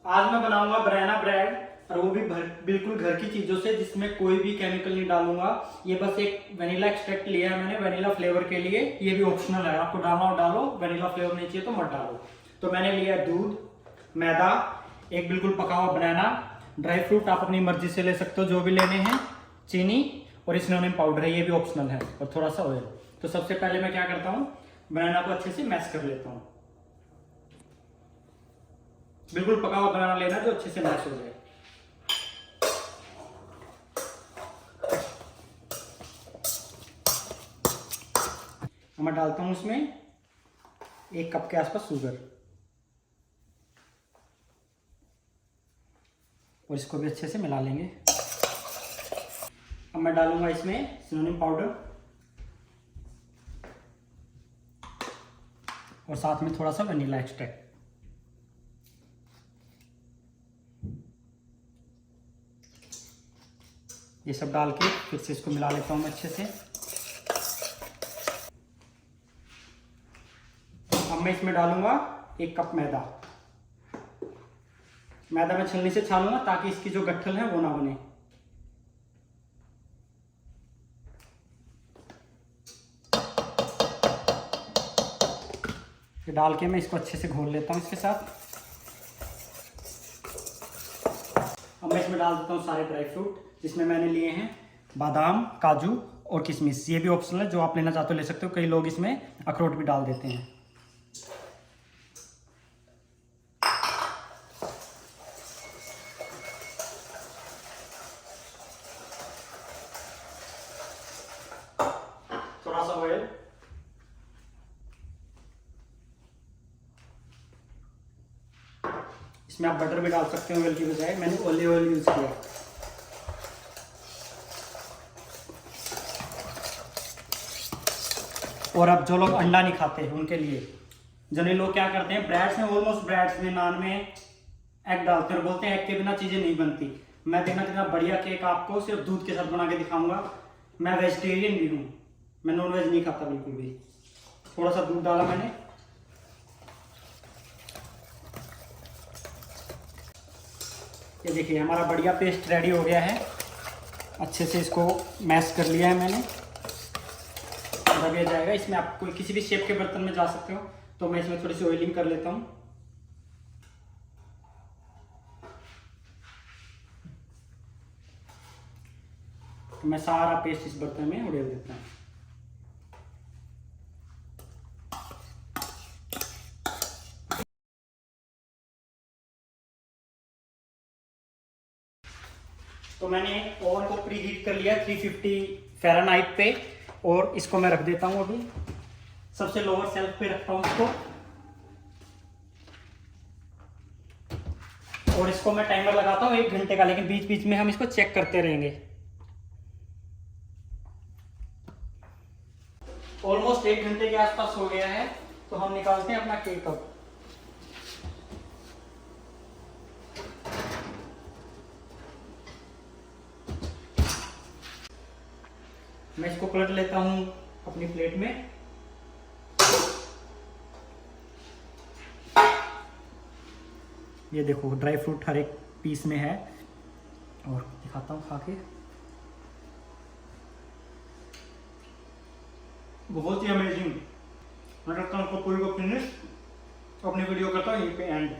आज मैं बनाऊंगा बनाना ब्रेड, और वो भी बिल्कुल घर की चीजों से, जिसमें कोई भी केमिकल नहीं डालूंगा। ये बस एक वेनिला एक्सट्रैक्ट लिया है मैंने वेनिला फ्लेवर के लिए। ये भी ऑप्शनल है, आपको डालना हो डालो, वेनिला फ्लेवर नहीं चाहिए तो मत डालो। तो मैंने लिया दूध, मैदा, एक बिल्कुल पका हुआ बनाना, ड्राई फ्रूट आप अपनी मर्जी से ले सकते हो जो भी लेने हैं, चीनी, और स्नोनिम पाउडर है, ये भी ऑप्शनल है, और थोड़ा सा ऑयल। तो सबसे पहले मैं क्या करता हूँ, बनाना को अच्छे से मैश कर लेता हूँ। बिल्कुल पका हुआ बनाना लेना जो अच्छे से मैश हो जाए। मैं डालता हूं उसमें 1 कप के आसपास शुगर, और इसको भी अच्छे से मिला लेंगे। अब मैं डालूंगा इसमें सिनोनिम पाउडर, और साथ में थोड़ा सा वनीला एक्सट्रैक्ट। ये सब डाल के फिर से इसको मिला लेता हूं मैं अच्छे से। अब मैं इसमें डालूंगा 1 कप मैदा। मैदा मैं छलनी से छानूंगा ताकि इसकी जो गट्ठल है वो ना बने। फिर डाल के मैं इसको अच्छे से घोल लेता हूं इसके साथ। अब मैं इसमें डाल देता हूँ सारे ड्राई फ्रूट, जिसमें मैंने लिए हैं बादाम, काजू और किशमिश। ये भी ऑप्शनल है, जो आप लेना चाहते हो ले सकते हो। कई लोग इसमें अखरोट भी डाल देते हैं। थोड़ा सा ऑयल, इसमें आप बटर भी डाल सकते हो ऑयल की बजाय, मैंने ऑलिव ऑयल यूज किया। और अब जो लोग अंडा नहीं खाते उनके लिए, जने लोग क्या करते हैं, ब्रेड्स में, ऑलमोस्ट ब्रेड्स में, नान में एग डालते हैं और बोलते हैं एग के बिना चीजें नहीं बनती। मैं देखना कितना बढ़िया केक आपको सिर्फ दूध के साथ बना के दिखाऊंगा। मैं वेजिटेरियन भी हूँ, मैं नॉन वेज नहीं खाता बिल्कुल भी। थोड़ा सा दूध डाला मैंने, ये देखिए हमारा बढ़िया पेस्ट रेडी हो गया है। अच्छे से इसको मैश कर लिया है मैंने। दबिया जाएगा, इसमें आप कोई किसी भी शेप के बर्तन में जा सकते हो। तो मैं इसमें थोड़ी सी ऑयलिंग कर लेता हूँ। तो मैं सारा पेस्ट इस बर्तन में उड़ेल देता हूँ। तो मैंने ओवन को प्री हीट कर लिया 350 फ़ारेनहाइट पे, और इसको मैं रख देता हूँ अभी सबसे लोअर सेल्फ पे रखता हूँ इसको। और इसको मैं टाइमर लगाता हूँ 1 घंटे का, लेकिन बीच बीच में हम इसको चेक करते रहेंगे। ऑलमोस्ट 1 घंटे के आसपास हो गया है, तो हम निकालते हैं अपना केक अब। मैं इसको पलट लेता हूँ अपनी प्लेट में। ये देखो ड्राई फ्रूट हर एक पीस में है, और दिखाता हूँ खा के। बहुत ही अमेजिंग। मैं करता हूँ पूरी को फिनिश, अपनी वीडियो करता हूँ यहीं पे एंड।